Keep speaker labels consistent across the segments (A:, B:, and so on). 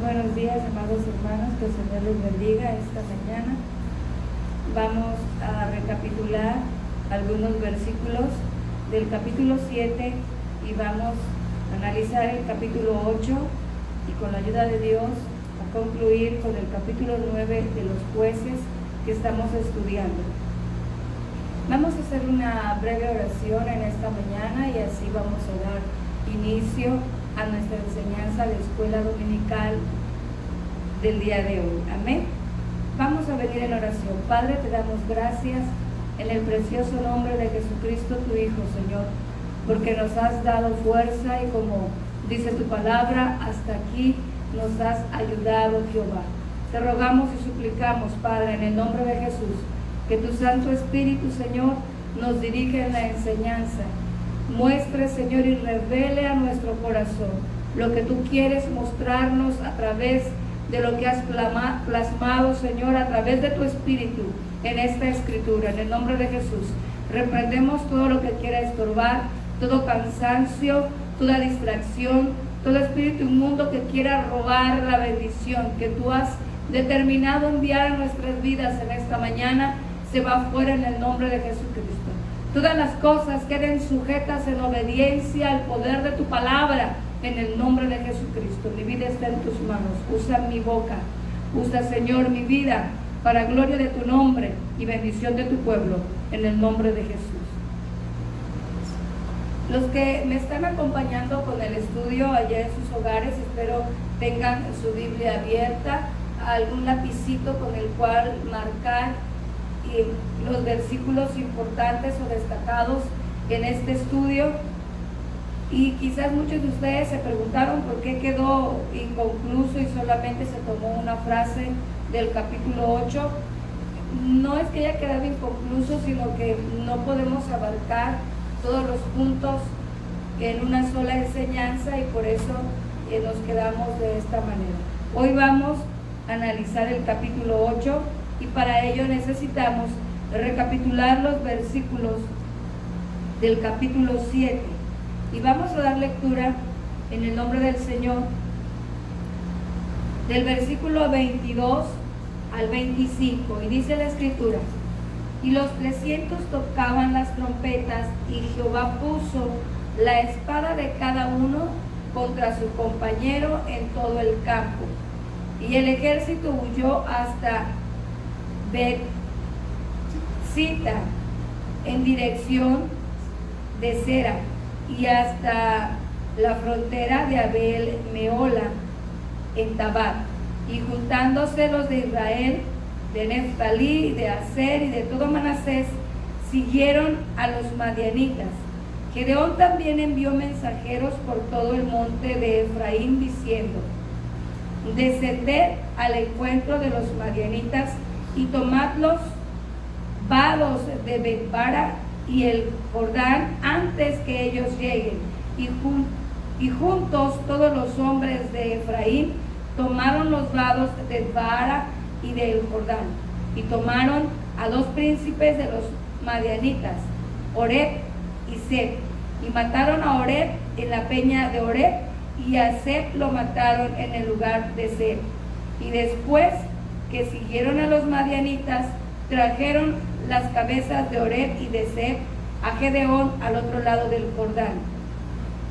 A: buenos días, amados hermanos, que el Señor les bendiga esta mañana. Vamos a recapitular algunos versículos del capítulo 7 y vamos a analizar el capítulo 8 y con la ayuda de Dios a concluir con el capítulo 9 de los jueces que estamos estudiando. Vamos a hacer una breve oración en esta mañana y así vamos a dar inicio a nuestra enseñanza de escuela dominical del día de hoy. Amén. Vamos a venir en oración. Padre, te damos gracias en el precioso nombre de Jesucristo, tu Hijo, Señor, porque nos has dado fuerza y como dice tu palabra, hasta aquí nos has ayudado, Jehová. Te rogamos y suplicamos, Padre, en el nombre de Jesús, que tu Santo Espíritu, Señor, nos dirija en la enseñanza. Muestre, Señor, y revele a nuestro corazón lo que tú quieres mostrarnos a través de lo que has plasmado, Señor, a través de tu Espíritu en esta Escritura. En el nombre de Jesús, reprendemos todo lo que quiera estorbar, todo cansancio, toda distracción, todo espíritu inmundo que quiera robar la bendición que tú has determinado enviar a nuestras vidas en esta mañana, se va fuera en el nombre de Jesucristo. Todas las cosas queden sujetas en obediencia al poder de tu palabra, en el nombre de Jesucristo. Mi vida está en tus manos. Usa mi boca, usa, Señor, mi vida para gloria de tu nombre y bendición de tu pueblo, en el nombre de Jesús. Los que me están acompañando con el estudio allá en sus hogares, espero tengan su Biblia abierta, algún lapicito con el cual marcar los versículos importantes o destacados en este estudio. Y quizás muchos de ustedes se preguntaron por qué quedó inconcluso y solamente se tomó una frase del capítulo 8. No es que haya quedado inconcluso, sino que no podemos abarcar todos los puntos en una sola enseñanza y por eso nos quedamos de esta manera. Hoy vamos a analizar el capítulo 8 y para ello necesitamos recapitular los versículos del capítulo 7 y vamos a dar lectura en el nombre del Señor del versículo 22 al 25 y dice la Escritura: y los 300 tocaban las trompetas y Jehová puso la espada de cada uno contra su compañero en todo el campo, y el ejército huyó hasta Bet-sita en dirección de Sera y hasta la frontera de Abel-meola en Tabat, y juntándose los de Israel, de Neftalí, de Aser y de todo Manasés, siguieron a los madianitas. Gedeón también envió mensajeros por todo el monte de Efraín diciendo: descended al encuentro de los madianitas y tomad los vados de Bet-bara y el Jordán antes que ellos lleguen. Y juntos todos los hombres de Efraín tomaron los vados de Bet-bara y del Jordán, y tomaron a 2 príncipes de los madianitas, Oreb y Seb, y mataron a Oreb en la peña de Oreb, y a Seb lo mataron en el lugar de Seb. Y después que siguieron a los madianitas, trajeron las cabezas de Oreb y de Seb a Gedeón al otro lado del Jordán.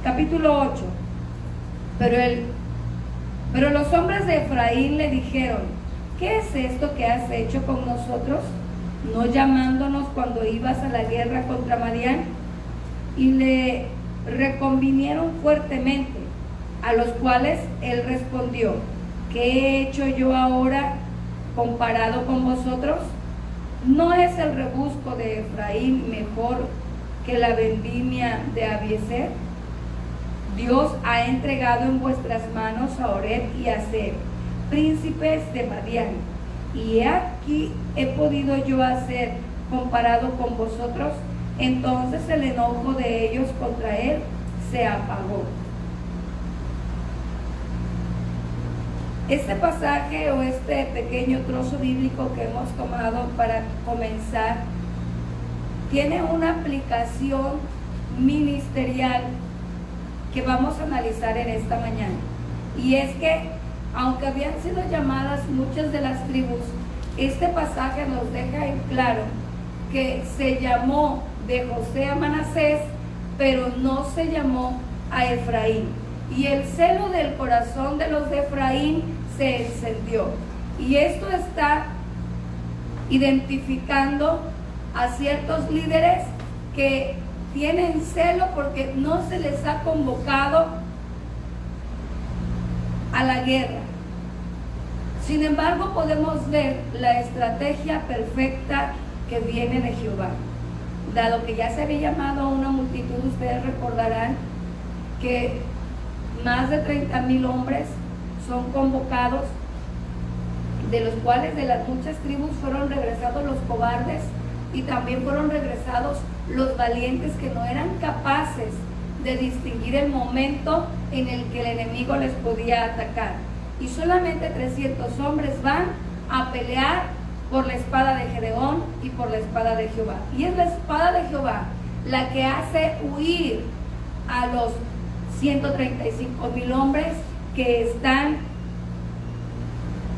A: Capítulo 8. Pero los hombres de Efraín le dijeron: ¿qué es esto que has hecho con nosotros, no llamándonos cuando ibas a la guerra contra Madián? Y le reconvinieron fuertemente, a los cuales él respondió: ¿qué he hecho yo ahora comparado con vosotros? ¿No es el rebusco de Efraín mejor que la vendimia de Abiezer? Dios ha entregado en vuestras manos a Oreb y a Seb, príncipes de Madián, y he aquí he podido yo hacer comparado con vosotros. Entonces el enojo de ellos contra él se apagó. Este pasaje o este pequeño trozo bíblico que hemos tomado para comenzar tiene una aplicación ministerial que vamos a analizar en esta mañana. Y es que aunque habían sido llamadas muchas de las tribus, este pasaje nos deja en claro que se llamó de José a Manasés, pero no se llamó a Efraín. Y el celo del corazón de los de Efraín se encendió. Y esto está identificando a ciertos líderes que tienen celo porque no se les ha convocado a la guerra. Sin embargo, podemos ver la estrategia perfecta que viene de Jehová. Dado que ya se había llamado a una multitud, ustedes recordarán que más de 30,000 hombres son convocados, de los cuales de las muchas tribus fueron regresados los cobardes y también fueron regresados los valientes que no eran capaces de distinguir el momento en el que el enemigo les podía atacar. Y solamente 300 hombres van a pelear por la espada de Gedeón y por la espada de Jehová. Y es la espada de Jehová la que hace huir a los 135,000 hombres que están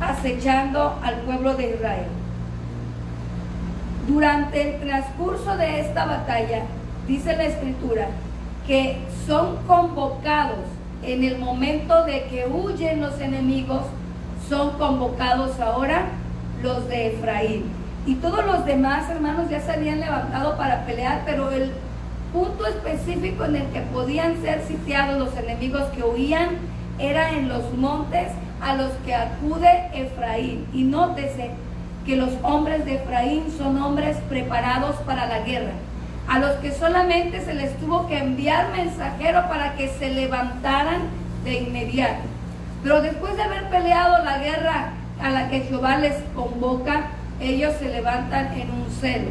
A: acechando al pueblo de Israel. Durante el transcurso de esta batalla, dice la Escritura, que son convocados en el momento de que huyen los enemigos, son convocados ahora los de Efraín. Y todos los demás hermanos ya se habían levantado para pelear, pero el punto específico en el que podían ser sitiados los enemigos que huían era en los montes a los que acude Efraín. Y nótese que los hombres de Efraín son hombres preparados para la guerra, a los que solamente se les tuvo que enviar mensajero para que se levantaran de inmediato. Pero después de haber peleado la guerra a la que Jehová les convoca, ellos se levantan en un celo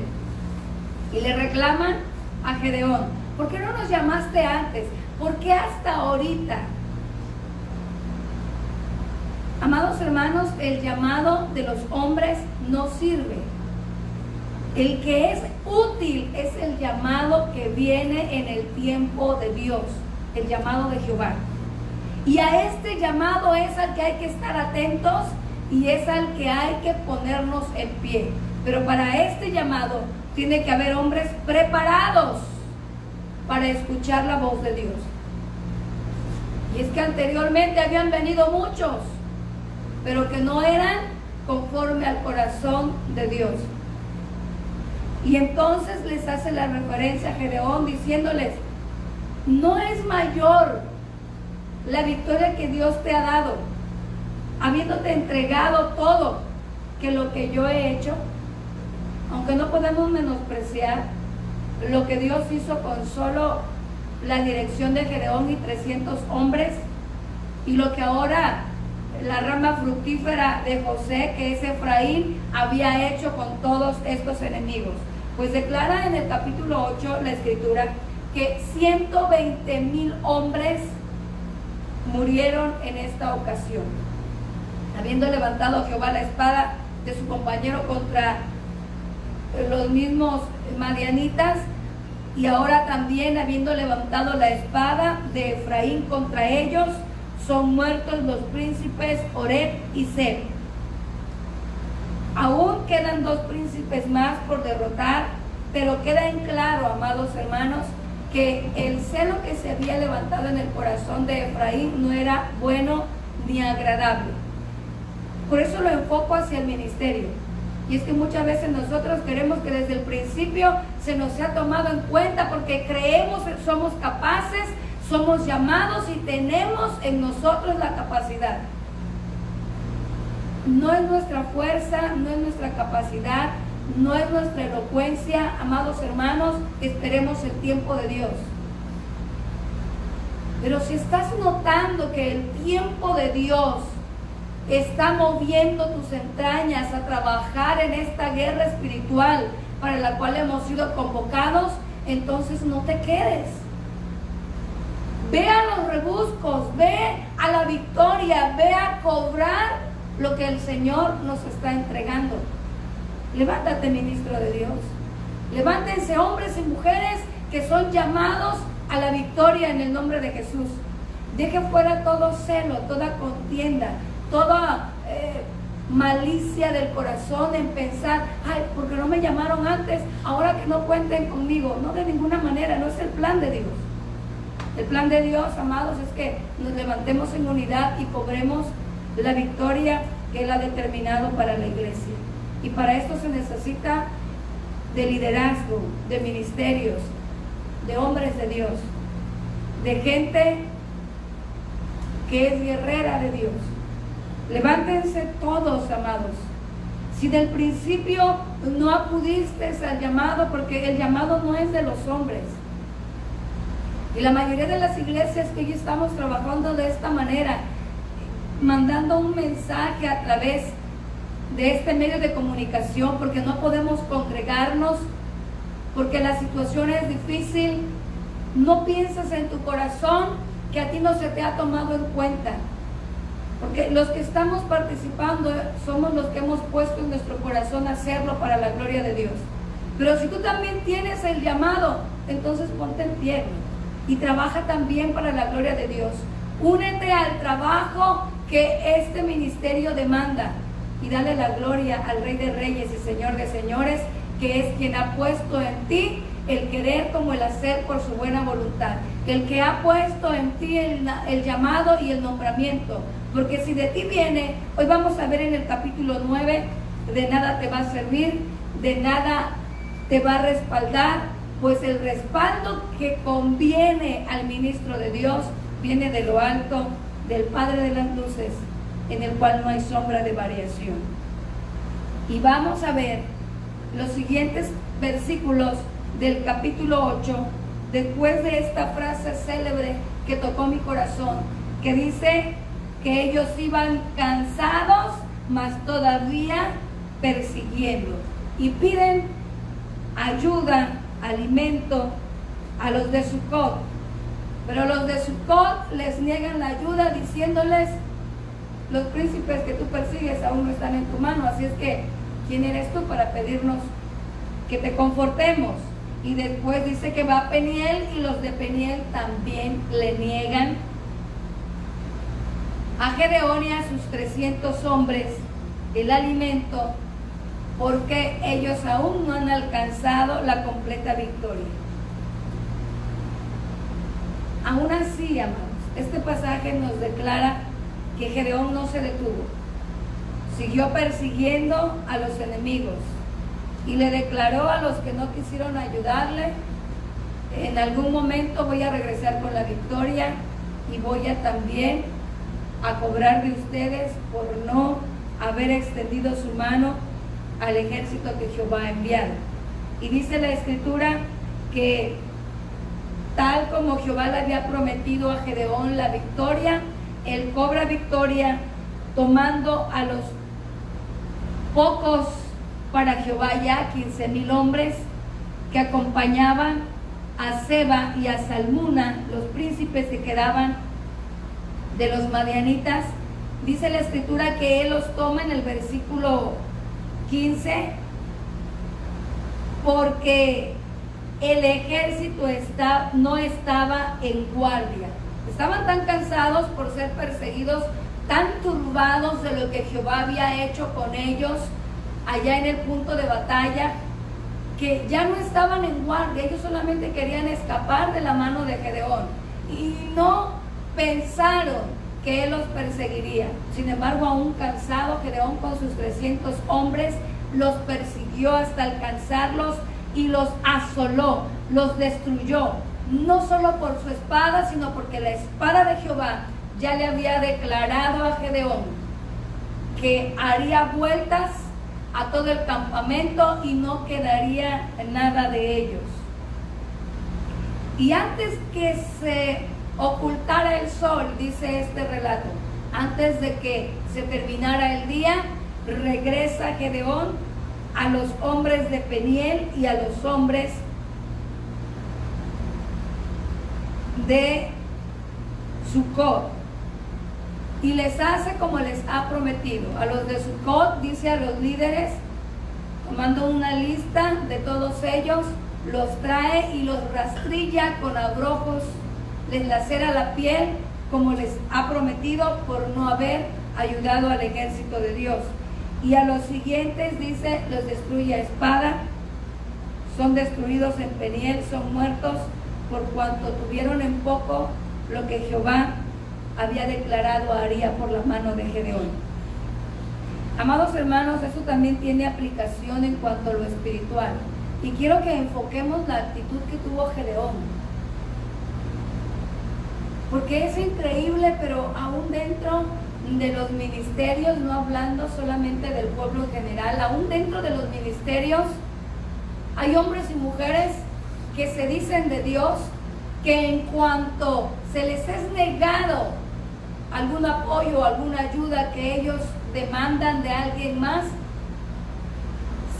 A: y le reclaman a Gedeón: ¿por qué no nos llamaste antes? ¿Por qué hasta ahorita? Amados hermanos, el llamado de los hombres no sirve. El que es útil es el llamado que viene en el tiempo de Dios, el llamado de Jehová. Y a este llamado es al que hay que estar atentos y es al que hay que ponernos en pie. Pero para este llamado tiene que haber hombres preparados para escuchar la voz de Dios. Y es que anteriormente habían venido muchos, pero que no eran conforme al corazón de Dios. Y entonces les hace la referencia a Gedeón diciéndoles: no es mayor la victoria que Dios te ha dado, habiéndote entregado todo, que lo que yo he hecho. Aunque no podemos menospreciar lo que Dios hizo con solo la dirección de Gedeón y 300 hombres, y lo que ahora la rama fructífera de José, que es Efraín, había hecho con todos estos enemigos. Pues declara en el capítulo 8 la Escritura que 120,000 hombres murieron en esta ocasión, habiendo levantado Jehová la espada de su compañero contra los mismos madianitas, y ahora también habiendo levantado la espada de Efraín contra ellos, son muertos los príncipes Oreb y Seb. Aún quedan 2 príncipes más por derrotar, pero queda en claro, amados hermanos, que el celo que se había levantado en el corazón de Efraín no era bueno ni agradable. Por eso lo enfoco hacia el ministerio. Y es que muchas veces nosotros queremos que desde el principio se nos sea tomado en cuenta, porque creemos que somos capaces, somos llamados y tenemos en nosotros la capacidad. No es nuestra fuerza, no es nuestra capacidad, no es nuestra elocuencia. Amados hermanos, esperemos el tiempo de Dios. Pero si estás notando que el tiempo de Dios está moviendo tus entrañas a trabajar en esta guerra espiritual para la cual hemos sido convocados, entonces no te quedes. Ve a los rebuscos, ve a la victoria, ve a cobrar lo que el Señor nos está entregando. Levántate, ministro de Dios. Levántense hombres y mujeres que son llamados a la victoria en el nombre de Jesús. Deje fuera todo celo, toda contienda, toda malicia del corazón en pensar, ay, porque no me llamaron antes, ahora que no cuenten conmigo. No, de ninguna manera, no es el plan de Dios. El plan de Dios, amados, es que nos levantemos en unidad y cobremos la victoria que Él ha determinado para la iglesia. Y para esto se necesita de liderazgo, de ministerios, de hombres de Dios, de gente que es guerrera de Dios. Levántense todos, amados. Si del principio no acudiste al llamado, porque el llamado no es de los hombres. Y la mayoría de las iglesias que hoy estamos trabajando de esta manera, mandando un mensaje a través de este medio de comunicación, porque no podemos congregarnos, porque la situación es difícil. No pienses en tu corazón que a ti no se te ha tomado en cuenta, porque los que estamos participando somos los que hemos puesto en nuestro corazón hacerlo para la gloria de Dios. Pero si tú también tienes el llamado, entonces ponte en pie y trabaja también para la gloria de Dios. Únete al trabajo que este ministerio demanda y dale la gloria al Rey de Reyes y Señor de Señores, que es quien ha puesto en ti el querer como el hacer por su buena voluntad, el que ha puesto en ti el llamado y el nombramiento. Porque si de ti viene, hoy vamos a ver en el capítulo 9, de nada te va a servir, de nada te va a respaldar, pues el respaldo que conviene al ministro de Dios viene de lo alto, del Padre de las luces, en el cual no hay sombra de variación. Y vamos a ver los siguientes versículos del capítulo 8, después de esta frase célebre que tocó mi corazón, que dice que ellos iban cansados, mas todavía persiguiendo, y piden ayuda, alimento a los de Sucot. Pero los de Sucot les niegan la ayuda, diciéndoles: los príncipes que tú persigues aún no están en tu mano, así es que ¿quién eres tú para pedirnos que te confortemos? Y después dice que va a Peniel, y los de Peniel también le niegan a Gedeón y a sus 300 hombres el alimento, porque ellos aún no han alcanzado la completa victoria. Aún así, amados, este pasaje nos declara que Gedeón no se detuvo, siguió persiguiendo a los enemigos y le declaró a los que no quisieron ayudarle: en algún momento voy a regresar con la victoria y voy a también a cobrar de ustedes por no haber extendido su mano al ejército que Jehová ha enviado. Y dice la Escritura que tal como Jehová le había prometido a Gedeón la victoria, él cobra victoria tomando a los pocos para Jehová ya 15,000 hombres que acompañaban a Seba y a Salmuna, los príncipes que quedaban de los madianitas. Dice la Escritura que él los toma en el versículo 15, porque el ejército no estaba en guardia. Estaban tan cansados por ser perseguidos, tan turbados de lo que Jehová había hecho con ellos allá en el punto de batalla, que ya no estaban en guardia. Ellos solamente querían escapar de la mano de Gedeón y no pensaron que él los perseguiría. Sin embargo, aún cansado, Gedeón con sus 300 hombres los persiguió hasta alcanzarlos y los asoló, los destruyó, no solo por su espada, sino porque la espada de Jehová ya le había declarado a Gedeón que haría vueltas a todo el campamento y no quedaría nada de ellos. Y antes que se ocultara el sol, dice este relato, antes de que se terminara el día, regresa Gedeón a los hombres de Peniel y a los hombres de Sucot y les hace como les ha prometido. A los de Sucot, dice a los líderes, tomando una lista de todos ellos, los trae y los rastrilla con abrojos, les lacera la piel como les ha prometido, por no haber ayudado al ejército de Dios. Y a los siguientes dice, los destruye a espada, son destruidos en Peniel, son muertos, por cuanto tuvieron en poco lo que Jehová había declarado haría por la mano de Gedeón. Amados hermanos, eso también tiene aplicación en cuanto a lo espiritual. Y quiero que enfoquemos la actitud que tuvo Gedeón. Porque es increíble, pero aún dentro de los ministerios, no hablando solamente del pueblo en general, aún dentro de los ministerios, hay hombres y mujeres que se dicen de Dios, que en cuanto se les es negado algún apoyo, alguna ayuda que ellos demandan de alguien más,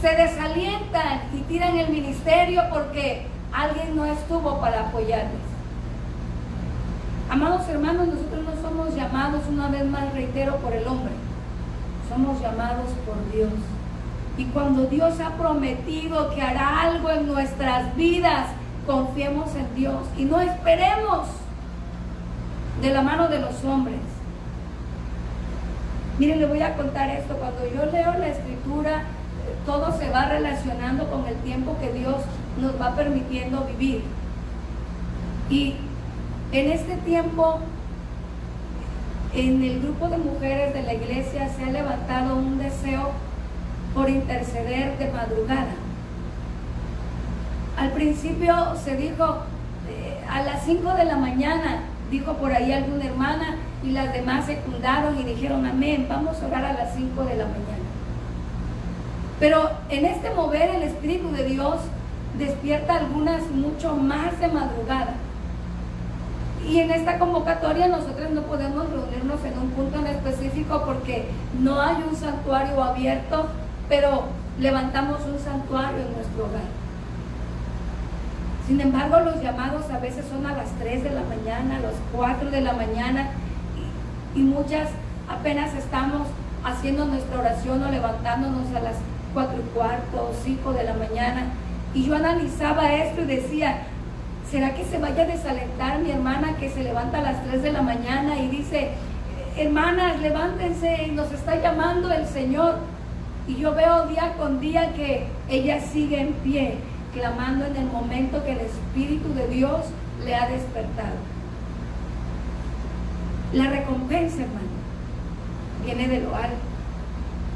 A: se desalientan y tiran el ministerio porque alguien no estuvo para apoyarles. Amados hermanos, nosotros no somos llamados, una vez más reitero, por el hombre, somos llamados por Dios. Y cuando Dios ha prometido que hará algo en nuestras vidas, confiemos en Dios y no esperemos de la mano de los hombres. Miren, le voy a contar esto. Cuando yo leo la escritura, todo se va relacionando con el tiempo que Dios nos va permitiendo vivir. Y en este tiempo, en el grupo de mujeres de la iglesia se ha levantado un deseo por interceder de madrugada. Al principio se dijo a las 5 de la mañana, dijo por ahí alguna hermana, y las demás secundaron y dijeron amén, vamos a orar a las 5 de la mañana. Pero en este mover el Espíritu de Dios despierta algunas mucho más de madrugada. Y en esta convocatoria nosotros no podemos reunirnos en un punto en específico porque no hay un santuario abierto, pero levantamos un santuario en nuestro hogar. Sin embargo, los llamados a veces son a las 3 de la mañana, a las 4 de la mañana, y muchas apenas estamos haciendo nuestra oración o levantándonos a las 4:15 o 5 de la mañana. Y yo analizaba esto y decía, ¿será que se vaya a desalentar mi hermana que se levanta a las 3 de la mañana y dice, hermanas, levántense, nos está llamando el Señor? Y yo veo día con día que ella sigue en pie, clamando en el momento que el Espíritu de Dios le ha despertado. La recompensa, hermano, viene de lo alto.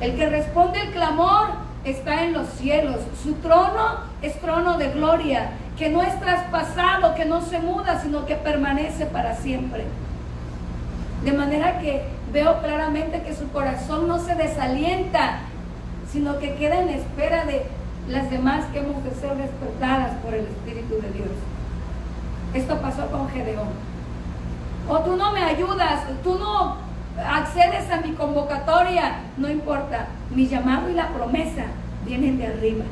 A: El que responde el clamor está en los cielos. Su trono es trono de gloria, que no es traspasado, que no se muda, sino que permanece para siempre. De manera que veo claramente que su corazón no se desalienta, sino que queda en espera de las demás que hemos de ser despertadas por el Espíritu de Dios. Esto pasó con Gedeón. O tú no me ayudas, tú no accedes a mi convocatoria, no importa, mi llamado y la promesa vienen de arriba.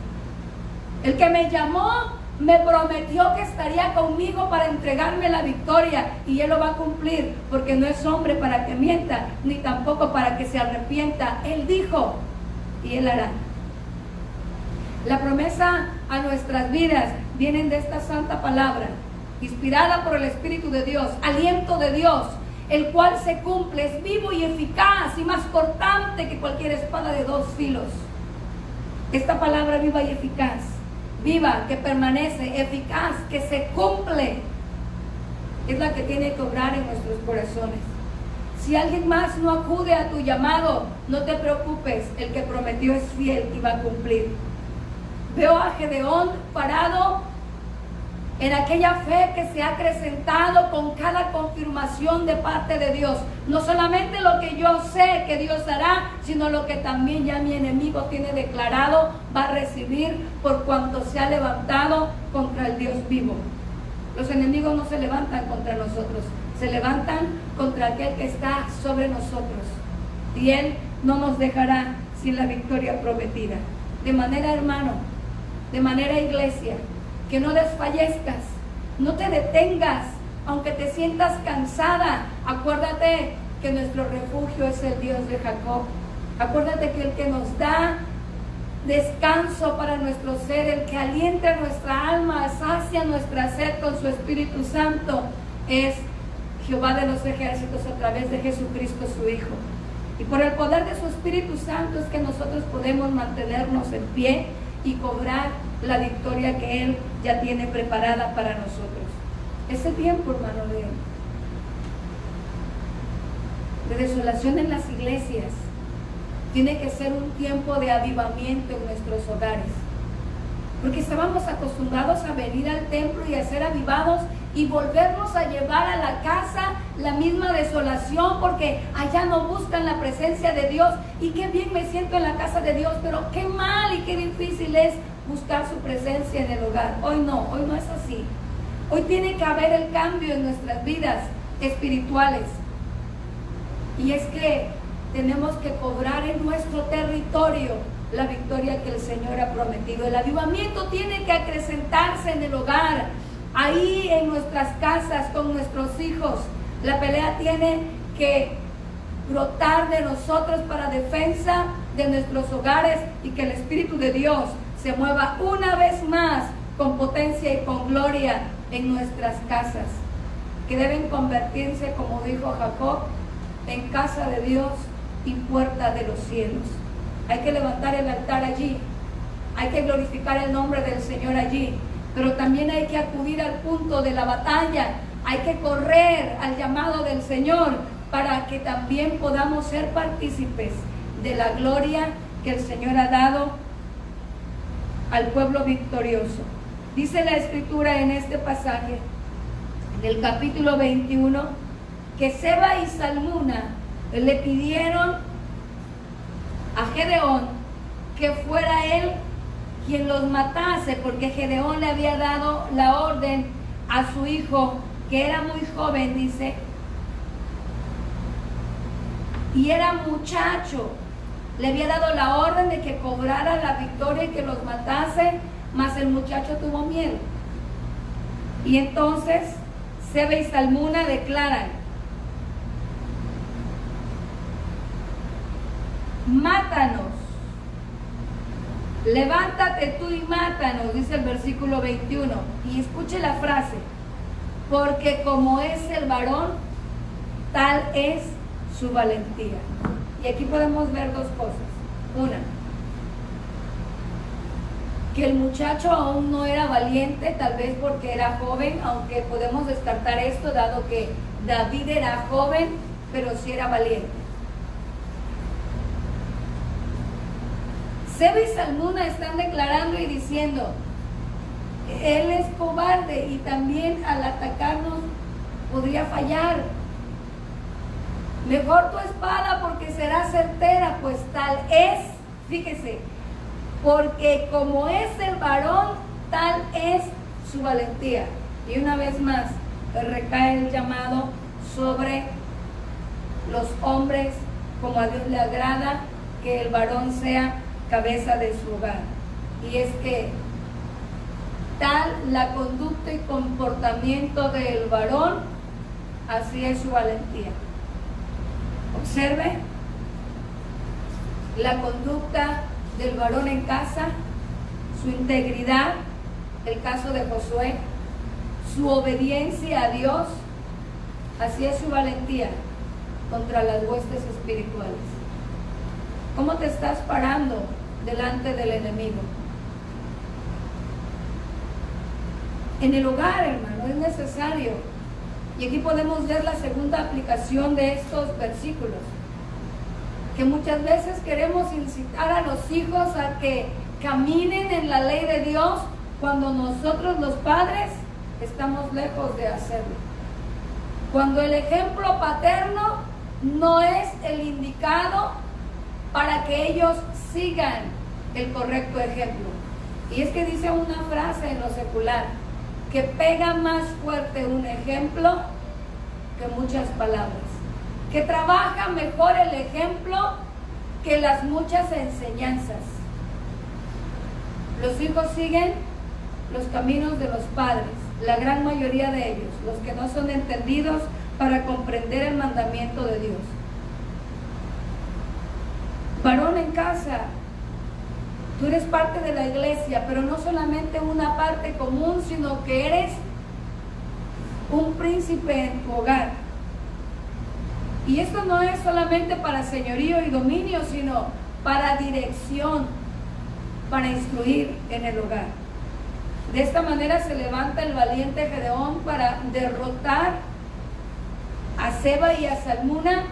A: El que me llamó me prometió que estaría conmigo para entregarme la victoria, y Él lo va a cumplir, porque no es hombre para que mienta, ni tampoco para que se arrepienta. Él dijo y Él hará. La promesa a nuestras vidas vienen de esta santa palabra, inspirada por el Espíritu de Dios, aliento de Dios, el cual se cumple, es vivo y eficaz y más cortante que cualquier espada de 2 filos. Esta palabra viva y eficaz, viva, que permanece, eficaz, que se cumple, es la que tiene que obrar en nuestros corazones. Si alguien más no acude a tu llamado, no te preocupes, el que prometió es fiel y va a cumplir. Veo a Gedeón parado en aquella fe que se ha acrecentado con cada confirmación de parte de Dios. No solamente lo que yo sé que Dios hará, sino lo que también ya mi enemigo tiene declarado va a recibir por cuanto se ha levantado contra el Dios vivo. Los enemigos no se levantan contra nosotros, se levantan contra aquel que está sobre nosotros. Y Él no nos dejará sin la victoria prometida. De manera, hermano, de manera, iglesia, que no desfallezcas, no te detengas, aunque te sientas cansada. Acuérdate que nuestro refugio es el Dios de Jacob. Acuérdate que el que nos da descanso para nuestro ser, el que alienta nuestra alma, sacia nuestra sed con su Espíritu Santo, es Jehová de los ejércitos a través de Jesucristo su Hijo. Y por el poder de su Espíritu Santo es que nosotros podemos mantenernos en pie y cobrar la victoria que Él ya tiene preparada para nosotros. Es el tiempo, hermano, de desolación en las iglesias. Tiene que ser un tiempo de avivamiento en nuestros hogares. Porque estábamos acostumbrados a venir al templo y a ser avivados y volvernos a llevar a la casa la misma desolación, porque allá no buscan la presencia de Dios. Y qué bien me siento en la casa de Dios, pero qué mal y qué difícil es buscar su presencia en el hogar. Hoy no es así. Hoy tiene que haber el cambio en nuestras vidas espirituales. Y es que tenemos que cobrar en nuestro territorio la victoria que el Señor ha prometido. El avivamiento tiene que acrecentarse en el hogar, ahí en nuestras casas, con nuestros hijos. La pelea tiene que brotar de nosotros para defensa de nuestros hogares, y que el Espíritu de Dios se mueva una vez más con potencia y con gloria en nuestras casas, que deben convertirse, como dijo Jacob, en casa de Dios y puerta de los cielos. Hay que levantar el altar allí, hay que glorificar el nombre del Señor allí, pero también hay que acudir al punto de la batalla, hay que correr al llamado del Señor para que también podamos ser partícipes de la gloria que el Señor ha dado al pueblo victorioso. Dice la Escritura en este pasaje, en el capítulo 21, que Seba y Salmuna le pidieron a Gedeón que fuera él quien los matase, porque Gedeón le había dado la orden a su hijo, que era muy joven, dice, y era muchacho. Le había dado la orden de que cobrara la victoria y que los matase, mas el muchacho tuvo miedo. Y entonces Seba y Salmuna declaran: mátanos, levántate tú y mátanos, dice el versículo 21. Y escuche la frase: porque como es el varón, tal es su valentía. Y aquí podemos ver dos cosas. Una, que el muchacho aún no era valiente, tal vez porque era joven, aunque podemos descartar esto, dado que David era joven, pero sí era valiente. Seba y Salmuna están declarando y diciendo: él es cobarde y también al atacarnos podría fallar. Mejor tu espada, porque será certera, pues tal es, fíjese, porque como es el varón, tal es su valentía. Y una vez más recae el llamado sobre los hombres, como a Dios le agrada que el varón sea cabeza de su hogar. Y es que tal la conducta y comportamiento del varón, así es su valentía. Observe la conducta del varón en casa, su integridad, el caso de Josué, su obediencia a Dios, así es su valentía contra las huestes espirituales. ¿Cómo te estás parando delante del enemigo? En el hogar, hermano, es necesario. Y aquí podemos ver la segunda aplicación de estos versículos, que muchas veces queremos incitar a los hijos a que caminen en la ley de Dios, cuando nosotros los padres estamos lejos de hacerlo. Cuando el ejemplo paterno no es el indicado para que ellos sigan el correcto ejemplo. Y es que dice una frase en lo secular, que pega más fuerte un ejemplo que muchas palabras, que trabaja mejor el ejemplo que las muchas enseñanzas. Los hijos siguen los caminos de los padres, la gran mayoría de ellos, los que no son entendidos para comprender el mandamiento de Dios. Varón en casa, tú eres parte de la iglesia, pero no solamente una parte común, sino que eres un príncipe en tu hogar. Y esto no es solamente para señorío y dominio, sino para dirección, para instruir en el hogar. De esta manera se levanta el valiente Gedeón para derrotar a Seba y a Salmuna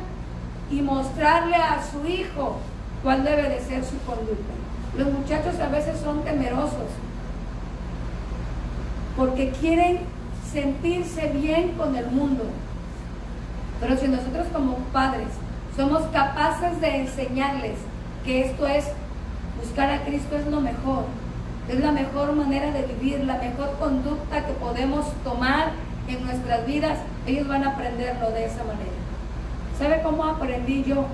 A: y mostrarle a su hijo cuál debe de ser su conducta. Los muchachos a veces son temerosos porque quieren sentirse bien con el mundo. Pero si nosotros como padres somos capaces de enseñarles que esto es, buscar a Cristo es lo mejor, es la mejor manera de vivir, la mejor conducta que podemos tomar en nuestras vidas, ellos van a aprenderlo de esa manera. ¿Sabe cómo aprendí yo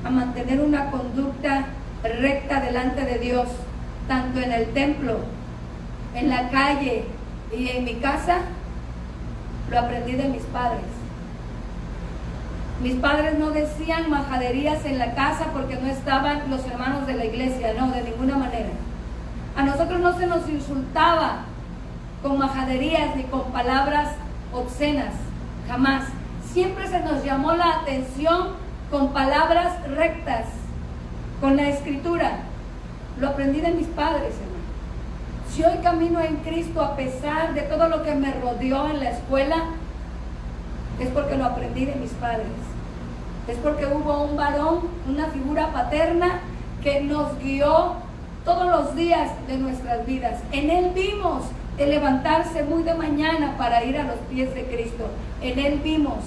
A: a mantener una conducta recta delante de Dios, tanto en el templo, en la calle y en mi casa? Lo aprendí de mis padres. Mis padres no decían majaderías en la casa porque no estaban los hermanos de la iglesia, no, de ninguna manera. A nosotros no se nos insultaba con majaderías ni con palabras obscenas, jamás. Siempre se nos llamó la atención con palabras rectas, con la escritura. Lo aprendí de mis padres, hermano. Si hoy camino en Cristo a pesar de todo lo que me rodeó en la escuela, es porque lo aprendí de mis padres. Es porque hubo un varón, una figura paterna que nos guió todos los días de nuestras vidas. En él vimos el levantarse muy de mañana para ir a los pies de Cristo. En él vimos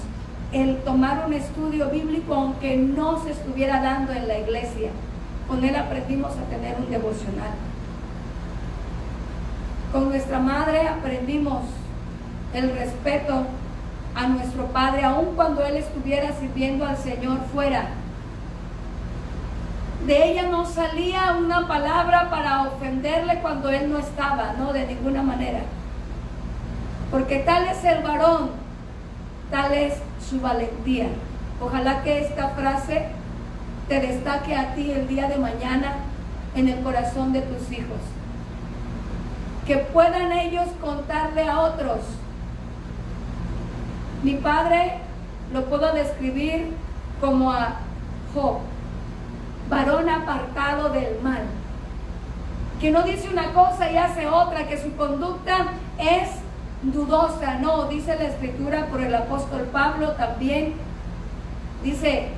A: el tomar un estudio bíblico aunque no se estuviera dando en la iglesia. Con él aprendimos a tener un devocional. Con nuestra madre aprendimos el respeto a nuestro padre, aun cuando él estuviera sirviendo al Señor fuera. De ella no salía una palabra para ofenderle cuando él no estaba, no, de ninguna manera. Porque tal es el varón, tal es su valentía. Ojalá que esta frase te destaque a ti el día de mañana en el corazón de tus hijos. Que puedan ellos contarle a otros. Mi padre lo puedo describir como a Job, varón apartado del mal, que no dice una cosa y hace otra, que su conducta es dudosa. No, dice la escritura por el apóstol Pablo también, dice,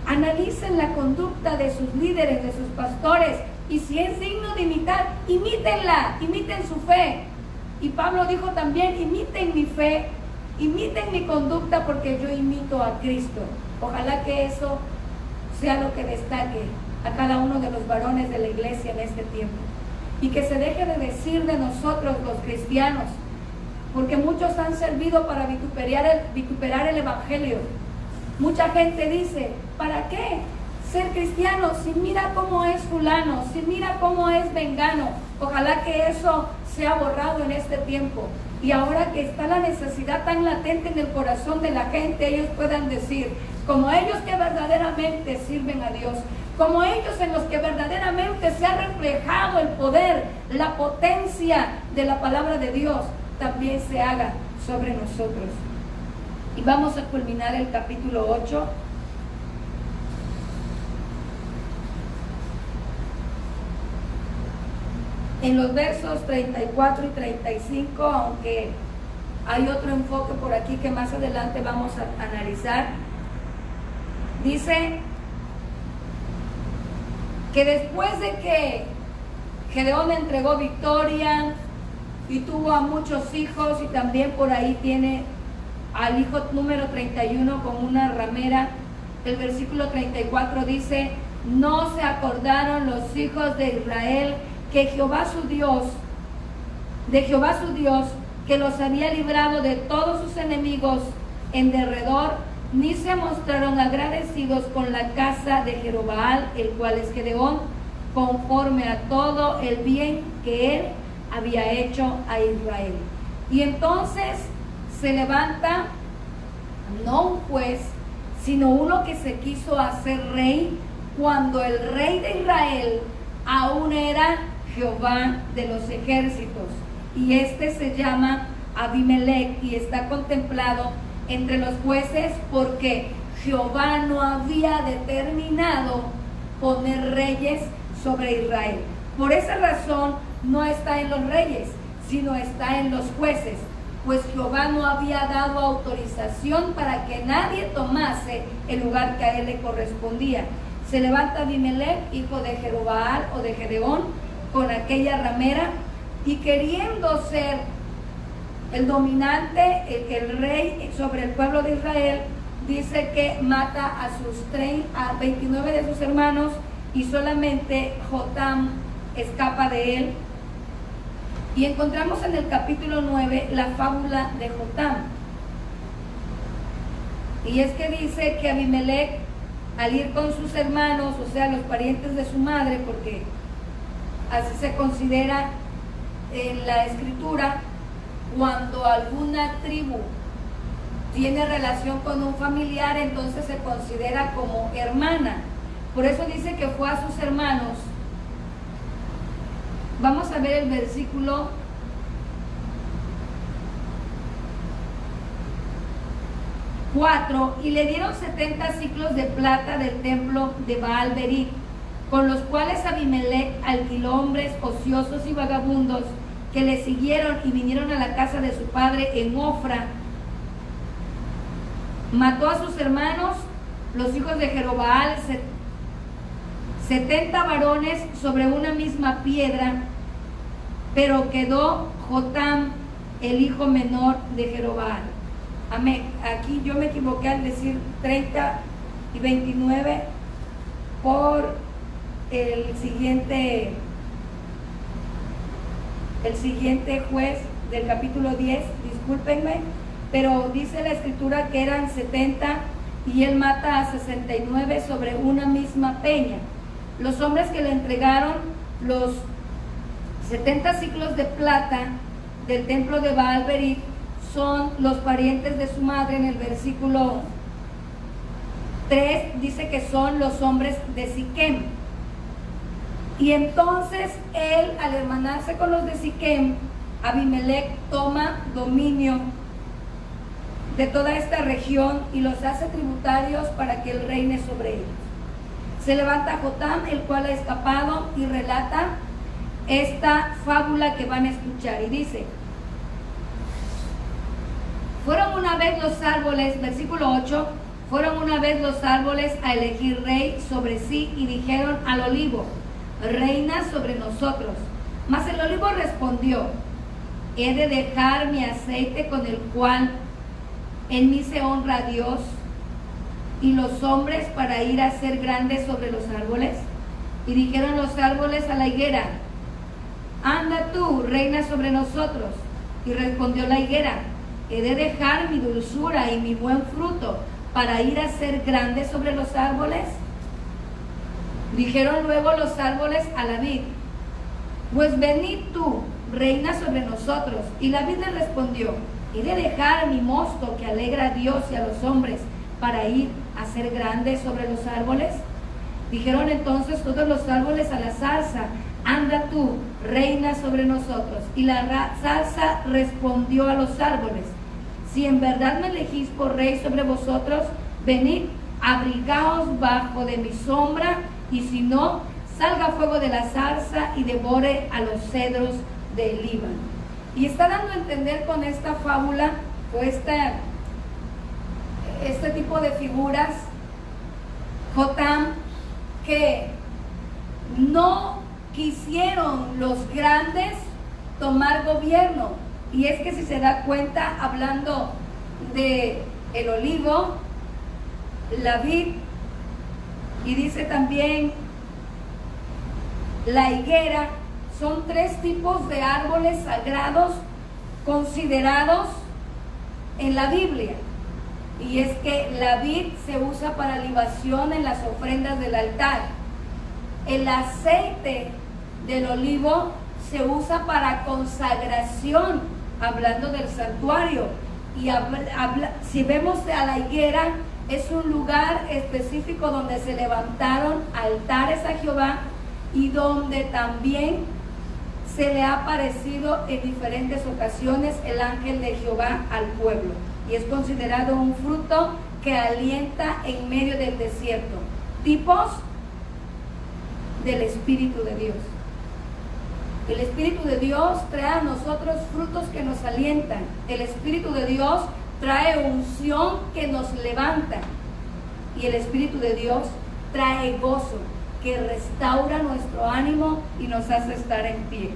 A: analicen la conducta de sus líderes, de sus pastores, y si es digno de imitar, imítenla, imiten su fe. Y Pablo dijo también, imiten mi fe, imiten mi conducta porque yo imito a Cristo. Ojalá que eso sea lo que destaque a cada uno de los varones de la iglesia en este tiempo. Y que se deje de decir de nosotros los cristianos, porque muchos han servido para vituperar el evangelio. Mucha gente dice, ¿para qué ser cristiano si mira cómo es fulano, si mira cómo es vengano? Ojalá que eso sea borrado en este tiempo. Y ahora que está la necesidad tan latente en el corazón de la gente, ellos puedan decir, como ellos que verdaderamente sirven a Dios, como ellos en los que verdaderamente se ha reflejado el poder, la potencia de la palabra de Dios, también se haga sobre nosotros. Y vamos a culminar el capítulo 8. En los versos 34 y 35, aunque hay otro enfoque por aquí que más adelante vamos a analizar, dice que después de que Gedeón entregó victoria y tuvo a muchos hijos, y también por ahí tiene al hijo número 31 con una ramera, el versículo 34 dice, no se acordaron los hijos de Israel que Jehová su Dios, que los había librado de todos sus enemigos en derredor, ni se mostraron agradecidos con la casa de Jerobaal, el cual es Gedeón, conforme a todo el bien que él había hecho a Israel. Y entonces se levanta no un juez, sino uno que se quiso hacer rey, cuando el rey de Israel aún era Jehová de los ejércitos, y este se llama Abimelech, y está contemplado entre los jueces porque Jehová no había determinado poner reyes sobre Israel. Por esa razón no está en los reyes, sino está en los jueces, pues Jehová no había dado autorización para que nadie tomase el lugar que a él le correspondía. Se levanta Abimelech, hijo de Jerobaal o de Gedeón, con aquella ramera, y queriendo ser el dominante, el rey sobre el pueblo de Israel, dice que mata a 29 de sus hermanos, y solamente Jotam escapa de él. Y encontramos en el capítulo 9 la fábula de Jotam. Y es que dice que Abimelech, al ir con sus hermanos, o sea, los parientes de su madre, porque así se considera en la escritura, cuando alguna tribu tiene relación con un familiar, entonces se considera como hermana. Por eso dice que fue a sus hermanos. Vamos a ver el versículo 4. Y le dieron 70 siclos de plata del templo de Baal-Berith, con los cuales Abimelech alquiló hombres ociosos y vagabundos que le siguieron y vinieron a la casa de su padre en Ofra. Mató a sus hermanos, los hijos de Jerobaal, 70 varones sobre una misma piedra, pero quedó Jotam, el hijo menor de Jerobaal. Amén. Aquí yo me equivoqué al decir 30 y 29 por el siguiente juez del capítulo 10, discúlpenme, pero dice la escritura que eran 70 y él mata a 69 sobre una misma peña. Los hombres que le entregaron los 70 siclos de plata del templo de Baal-Berith son los parientes de su madre. En el versículo 3 dice que son los hombres de Siquem. Y entonces él, al hermanarse con los de Siquem, Abimelech toma dominio de toda esta región y los hace tributarios para que él reine sobre ellos. Se levanta Jotam, el cual ha escapado, y relata esta fábula que van a escuchar, y dice: fueron una vez los árboles, versículo 8, fueron una vez los árboles a elegir rey sobre sí, y dijeron al olivo: reina sobre nosotros. Mas el olivo respondió: he de dejar mi aceite con el cual en mí se honra a Dios, y los hombres para ir a ser grandes sobre los árboles. Y dijeron los árboles a la higuera: anda tú, reina sobre nosotros. Y respondió la higuera: he de dejar mi dulzura y mi buen fruto para ir a ser grande sobre los árboles. Dijeron luego los árboles a la vid: pues venid tú, reina sobre nosotros. Y la vid le respondió: he de dejar mi mosto que alegra a Dios y a los hombres para ir a ser grande sobre los árboles. Dijeron entonces todos los árboles a la zarza: anda tú, reina sobre nosotros. Y la zarza respondió a los árboles: si en verdad me elegís por rey sobre vosotros, venid, abrigaos bajo de mi sombra, y si no, salga fuego de la zarza y devore a los cedros del Líbano. Y está dando a entender con esta fábula, o este tipo de figuras, Jotam, que no quisieron los grandes tomar gobierno. Y es que si se da cuenta, hablando de el olivo, la vid, y dice también la higuera, son tres tipos de árboles sagrados considerados en la Biblia. Y es que la vid se usa para libación en las ofrendas del altar. El aceite del olivo se usa para consagración, hablando del santuario. Y si vemos a la higuera, es un lugar específico donde se levantaron altares a Jehová y donde también se le ha aparecido en diferentes ocasiones el ángel de Jehová al pueblo. Y es considerado un fruto que alienta en medio del desierto. Tipos del Espíritu de Dios. El Espíritu de Dios trae a nosotros frutos que nos alientan. El Espíritu de Dios trae unción que nos levanta. Y el Espíritu de Dios trae gozo que restaura nuestro ánimo y nos hace estar en pie.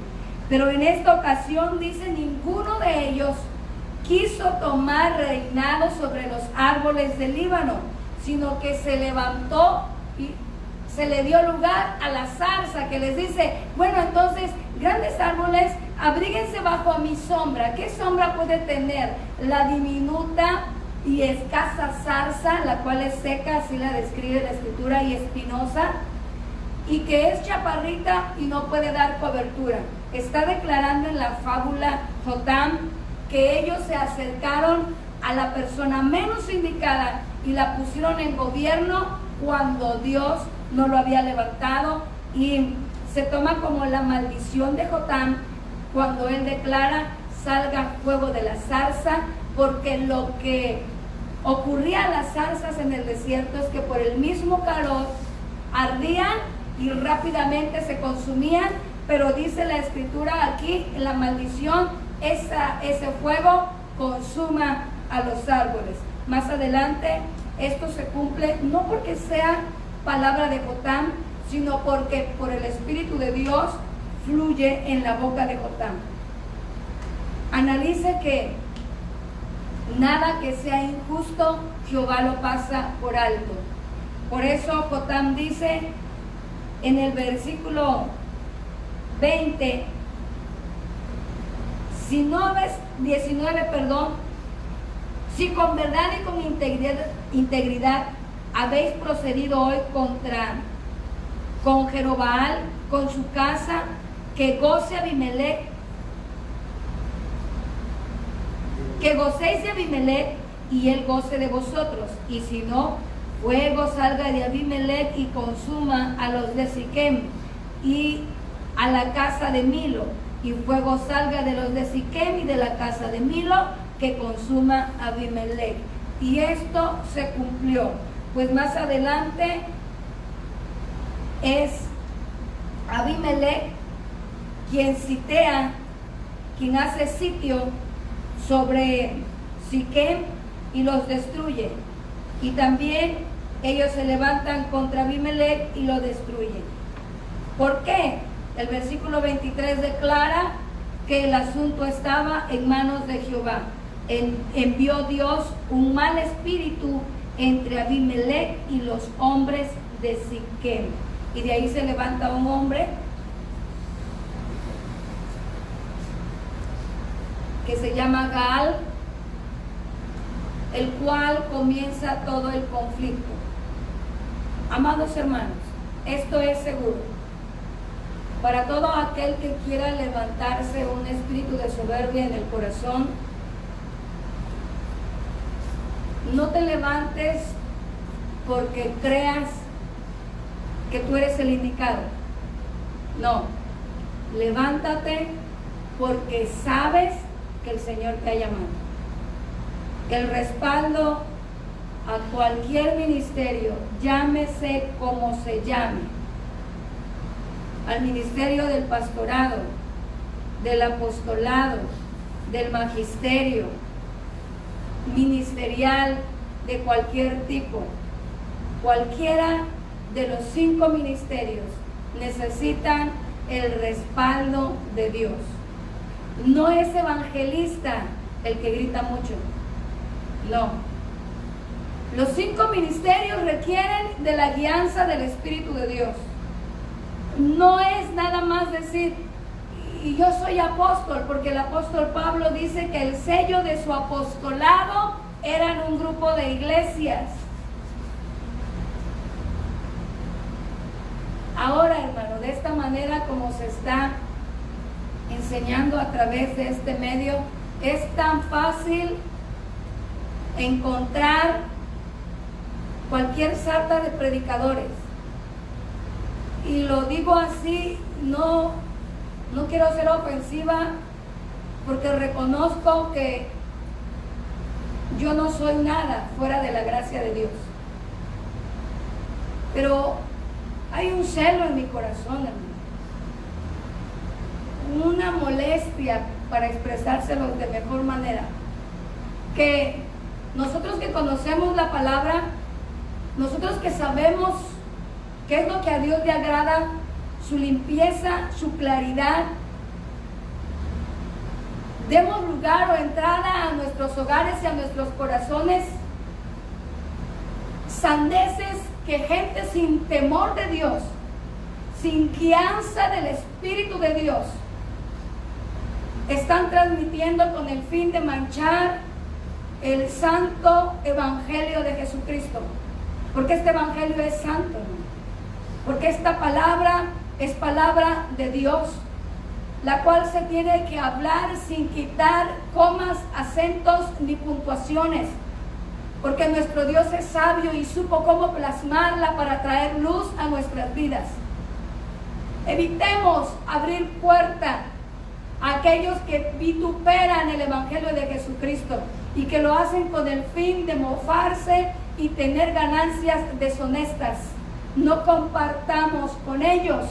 A: Pero en esta ocasión dice, ninguno de ellos quiso tomar reinado sobre los árboles del Líbano, sino que se levantó y se le dio lugar a la zarza, que les dice, bueno, entonces, grandes árboles, abríguense bajo mi sombra. ¿Qué sombra puede tener? La diminuta y escasa zarza, la cual es seca, así la describe la Escritura, y espinosa, y que es chaparrita y no puede dar cobertura. Está declarando en la fábula Jotam que ellos se acercaron a la persona menos indicada y la pusieron en gobierno cuando Dios no lo había levantado, y se toma como la maldición de Jotam cuando él declara, salga fuego de la zarza, porque lo que ocurría a las zarzas en el desierto es que por el mismo calor ardían y rápidamente se consumían, pero dice la Escritura aquí, en la maldición, ese fuego consuma a los árboles. Más adelante esto se cumple, no porque sea palabra de Jotam, sino porque por el Espíritu de Dios fluye en la boca de Jotam. Analice que nada que sea injusto, Jehová lo pasa por alto. Por eso Jotam dice en el versículo 20, 19, si con verdad y con integridad habéis procedido hoy con Jerobaal, con su casa, que goce Abimelech, que gocéis de Abimelech y él goce de vosotros, y si no, fuego salga de Abimelech y consuma a los de Siquem y a la casa de Milo, y fuego salga de los de Siquem y de la casa de Milo, que consuma a Abimelech. Y esto se cumplió, pues más adelante es Abimelech quien sitea, quien hace sitio sobre Siquem y los destruye, y también ellos se levantan contra Abimelech y lo destruyen. ¿Por qué? El versículo 23 declara que el asunto estaba en manos de Jehová. Envió Dios un mal espíritu entre Abimelech y los hombres de Siquem, y de ahí se levanta un hombre que se llama Gaal, el cual comienza todo el conflicto. Amados hermanos, esto es seguro. Para todo aquel que quiera levantarse un espíritu de soberbia en el corazón, no te levantes porque creas que tú eres el indicado. No, levántate porque sabes que el Señor te ha llamado. Que el respaldo a cualquier ministerio, llámese como se llame, al ministerio del pastorado, del apostolado, del magisterio, ministerial de cualquier tipo, cualquiera de los 5 ministerios necesitan el respaldo de Dios. No es evangelista el que grita mucho, no. Los 5 ministerios requieren de la guianza del Espíritu de Dios. No es nada más decir, y yo soy apóstol, porque el apóstol Pablo dice que el sello de su apostolado eran un grupo de iglesias. Ahora, hermano, de esta manera como se está enseñando a través de este medio, es tan fácil encontrar cualquier sarta de predicadores. Y lo digo así, no quiero ser ofensiva, porque reconozco que yo no soy nada fuera de la gracia de Dios. Pero hay un celo en mi corazón, hermano, una molestia para expresárselo de mejor manera, que nosotros que conocemos la palabra, nosotros que sabemos qué es lo que a Dios le agrada, su limpieza, su claridad, demos lugar o entrada a nuestros hogares y a nuestros corazones sandeces que gente sin temor de Dios, sin guianza del Espíritu de Dios, están transmitiendo con el fin de manchar el santo evangelio de Jesucristo. Porque este evangelio es santo, ¿no? Porque esta palabra es palabra de Dios, la cual se tiene que hablar sin quitar comas, acentos ni puntuaciones, porque nuestro Dios es sabio y supo cómo plasmarla para traer luz a nuestras vidas. Evitemos abrir puerta a aquellos que vituperan el evangelio de Jesucristo y que lo hacen con el fin de mofarse y tener ganancias deshonestas. No compartamos con ellos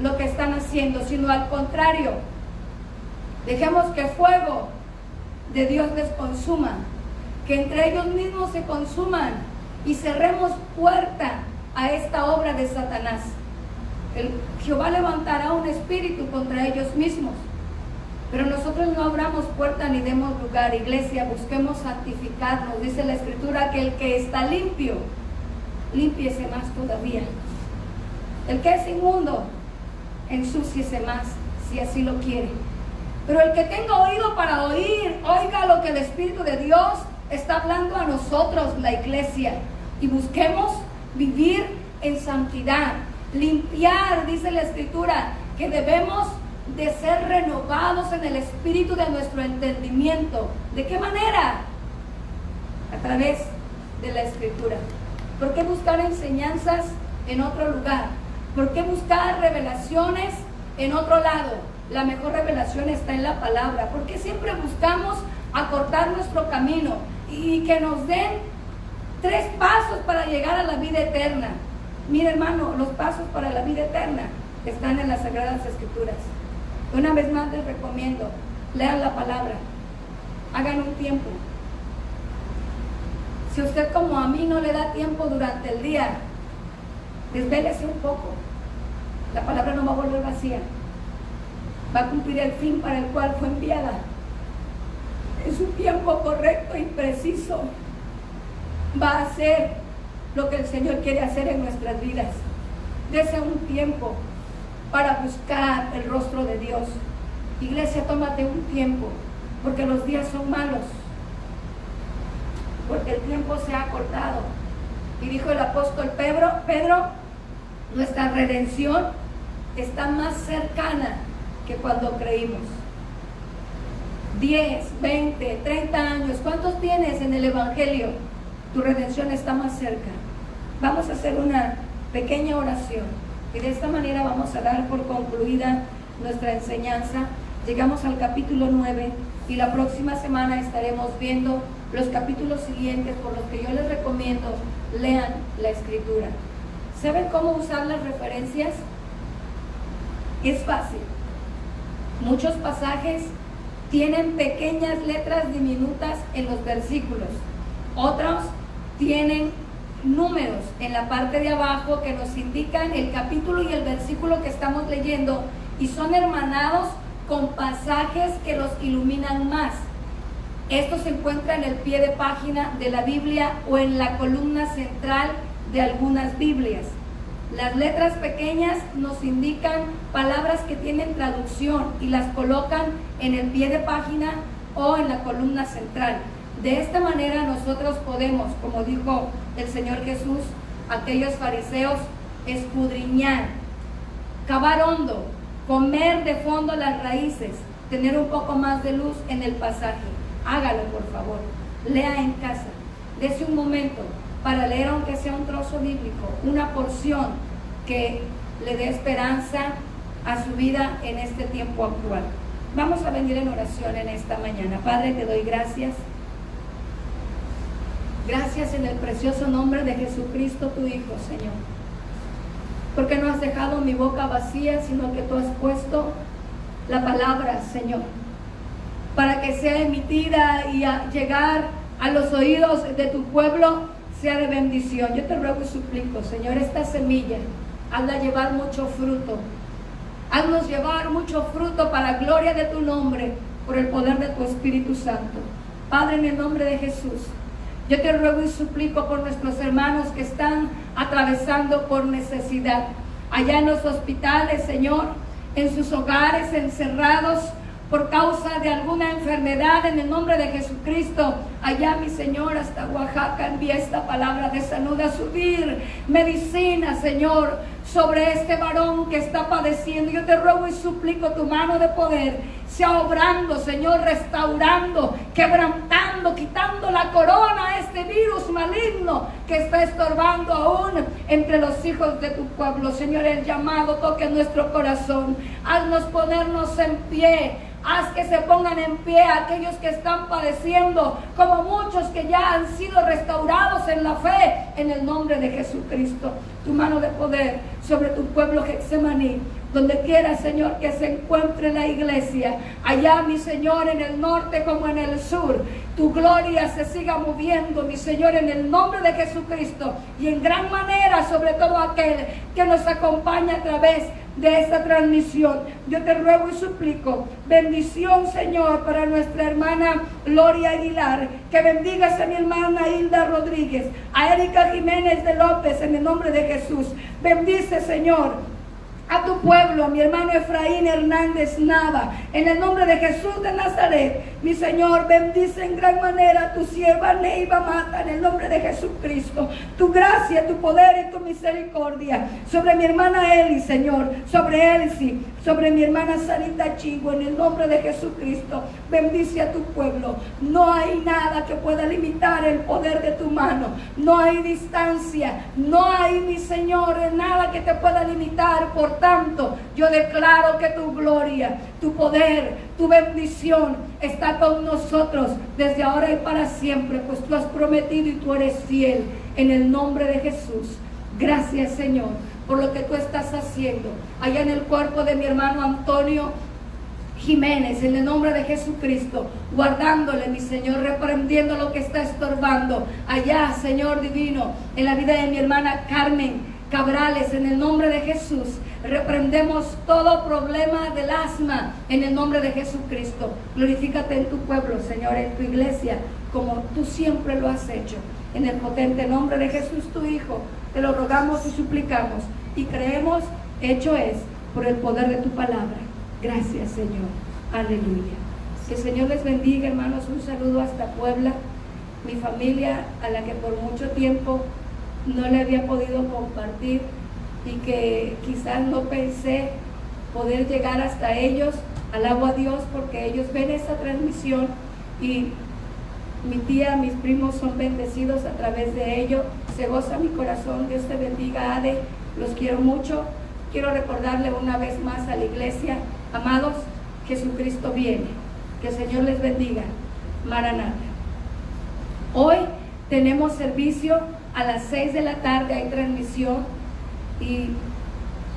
A: lo que están haciendo, sino al contrario, dejemos que fuego de Dios les consuma, que entre ellos mismos se consuman, y cerremos puerta a esta obra de Satanás. Jehová levantará un espíritu contra ellos mismos, pero nosotros no abramos puerta ni demos lugar. Iglesia, busquemos santificarnos. Dice la Escritura que el que está limpio, límpiese más todavía. El que es inmundo, ensúciese más, si así lo quiere. Pero el que tenga oído para oír, oiga lo que el Espíritu de Dios está hablando a nosotros, la iglesia, y busquemos vivir en santidad, limpiar. Dice la Escritura que debemos de ser renovados en el espíritu de nuestro entendimiento. ¿De qué manera? A través de la Escritura. ¿Por qué buscar enseñanzas en otro lugar? ¿Por qué buscar revelaciones en otro lado? La mejor revelación está en la palabra. ¿Por qué siempre buscamos acortar nuestro camino y que nos den 3 pasos para llegar a la vida eterna? Mira, hermano, los pasos para la vida eterna están en las Sagradas Escrituras. Una vez más les recomiendo, lean la palabra, hagan un tiempo. Si usted como a mí no le da tiempo durante el día, desvélese un poco. La palabra no va a volver vacía, va a cumplir el fin para el cual fue enviada. En su tiempo correcto y preciso va a hacer lo que el Señor quiere hacer en nuestras vidas. Dese un tiempo para buscar el rostro de Dios. Iglesia, tómate un tiempo, porque los días son malos, porque el tiempo se ha cortado. Y dijo el apóstol Pedro, nuestra redención está más cercana que cuando creímos. 10, 20, 30 años, ¿cuántos tienes en el Evangelio? Tu redención está más cerca. Vamos a hacer una pequeña oración y de esta manera vamos a dar por concluida nuestra enseñanza. Llegamos al capítulo 9 y la próxima semana estaremos viendo los capítulos siguientes, por los que yo les recomiendo lean la Escritura. ¿Saben cómo usar las referencias? Es fácil. Muchos pasajes tienen pequeñas letras diminutas en los versículos. Otros tienen números en la parte de abajo que nos indican el capítulo y el versículo que estamos leyendo, y son hermanados con pasajes que los iluminan más. Esto se encuentra en el pie de página de la Biblia o en la columna central de algunas Biblias. Las letras pequeñas nos indican palabras que tienen traducción y las colocan en el pie de página o en la columna central. De esta manera nosotros podemos, como dijo el Señor Jesús, aquellos fariseos, escudriñar, cavar hondo, comer de fondo las raíces, tener un poco más de luz en el pasaje. Hágalo, por favor. Lea en casa. Dese un momento para leer, aunque sea un trozo bíblico, una porción que le dé esperanza a su vida en este tiempo actual. Vamos a venir en oración en esta mañana. Padre, te doy gracias Gracias en el precioso nombre de Jesucristo, tu Hijo, Señor. Porque no has dejado mi boca vacía, sino que tú has puesto la palabra, Señor, para que sea emitida y llegar a los oídos de tu pueblo sea de bendición. Yo te ruego y suplico, Señor, esta semilla, hazla llevar mucho fruto. Haznos llevar mucho fruto para la gloria de tu nombre, por el poder de tu Espíritu Santo. Padre, en el nombre de Jesús, yo te ruego y suplico por nuestros hermanos que están atravesando por necesidad, allá en los hospitales, Señor, en sus hogares, encerrados por causa de alguna enfermedad, en el nombre de Jesucristo. Allá, mi Señor, hasta Oaxaca, envía esta palabra de salud a subir medicina, Señor, sobre este varón que está padeciendo. Yo te ruego y suplico tu mano de poder sea obrando, Señor, restaurando, quebrantando, quitando la corona a este virus maligno que está estorbando aún entre los hijos de tu pueblo. Señor, el llamado toque nuestro corazón. Haznos ponernos en pie. Haz que se pongan en pie aquellos que están padeciendo, como muchos que ya han sido restaurados en la fe, en el nombre de Jesucristo. Tu mano de poder sobre tu pueblo Getsemaní, donde quiera, Señor, que se encuentre la iglesia, allá, mi Señor, en el norte como en el sur, tu gloria se siga moviendo, mi Señor, en el nombre de Jesucristo, y en gran manera sobre todo aquel que nos acompaña a través de esta transmisión. Yo te ruego y suplico bendición, Señor, para nuestra hermana Gloria Aguilar, que bendigas a mi hermana Hilda Rodríguez, a Erika Jiménez de López, en el nombre de Jesús. Bendice, Señor, a tu pueblo, a mi hermano Efraín Hernández Nava, en el nombre de Jesús de Nazaret. Mi Señor, bendice en gran manera a tu sierva Neiva Mata, en el nombre de Jesucristo. Tu gracia, tu poder y tu misericordia sobre mi hermana Eli, Señor, sobre Elsie, sobre mi hermana Sarita Chigo, en el nombre de Jesucristo. Bendice a tu pueblo. No hay nada que pueda limitar el poder de tu mano. No hay distancia, no hay, mi Señor, nada que te pueda limitar. Por tanto, yo declaro que tu gloria, tu poder, tu bendición está con nosotros desde ahora y para siempre, pues tú has prometido y tú eres fiel, en el nombre de Jesús. Gracias, Señor, por lo que tú estás haciendo allá en el cuerpo de mi hermano Antonio Jiménez, en el nombre de Jesucristo, guardándole, mi Señor, reprendiendo lo que está estorbando allá, Señor divino, en la vida de mi hermana Carmen Cabrales, en el nombre de Jesús. Reprendemos todo problema del asma en el nombre de Jesucristo. Glorifícate en tu pueblo, Señor, en tu iglesia, como tú siempre lo has hecho. En el potente nombre de Jesús, tu Hijo, te lo rogamos y suplicamos y creemos, hecho es, por el poder de tu palabra. Gracias, Señor. Aleluya. Que el Señor les bendiga, hermanos. Un saludo hasta Puebla, mi familia a la que por mucho tiempo no le había podido compartir y que quizás no pensé poder llegar hasta ellos. Alabo a Dios porque ellos ven esta transmisión y mi tía, mis primos son bendecidos a través de ello. Se goza mi corazón. Dios te bendiga, Ade. Los quiero mucho. Quiero recordarle una vez más a la iglesia, amados, Jesucristo viene. Que el Señor les bendiga. Maranata. Hoy tenemos servicio a las 6 de la tarde, hay transmisión. Y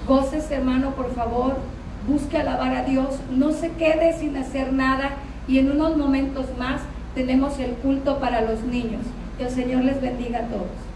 A: goces, hermano, por favor, busque alabar a Dios, no se quede sin hacer nada. Y en unos momentos más tenemos el culto para los niños. Que el Señor les bendiga a todos.